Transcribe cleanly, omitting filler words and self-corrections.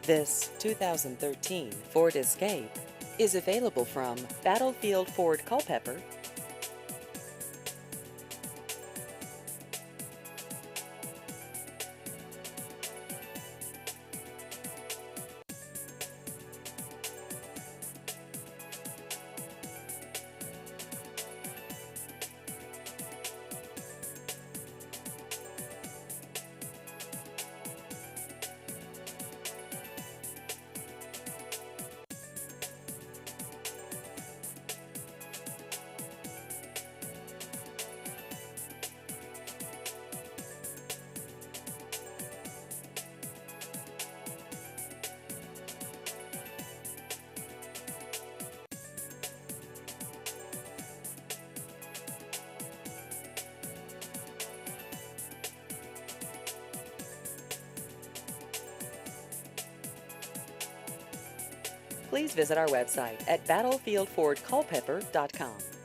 This 2013 Ford Escape is available from Battlefield Ford Culpeper. Please visit our website at battlefieldfordculpeper.com.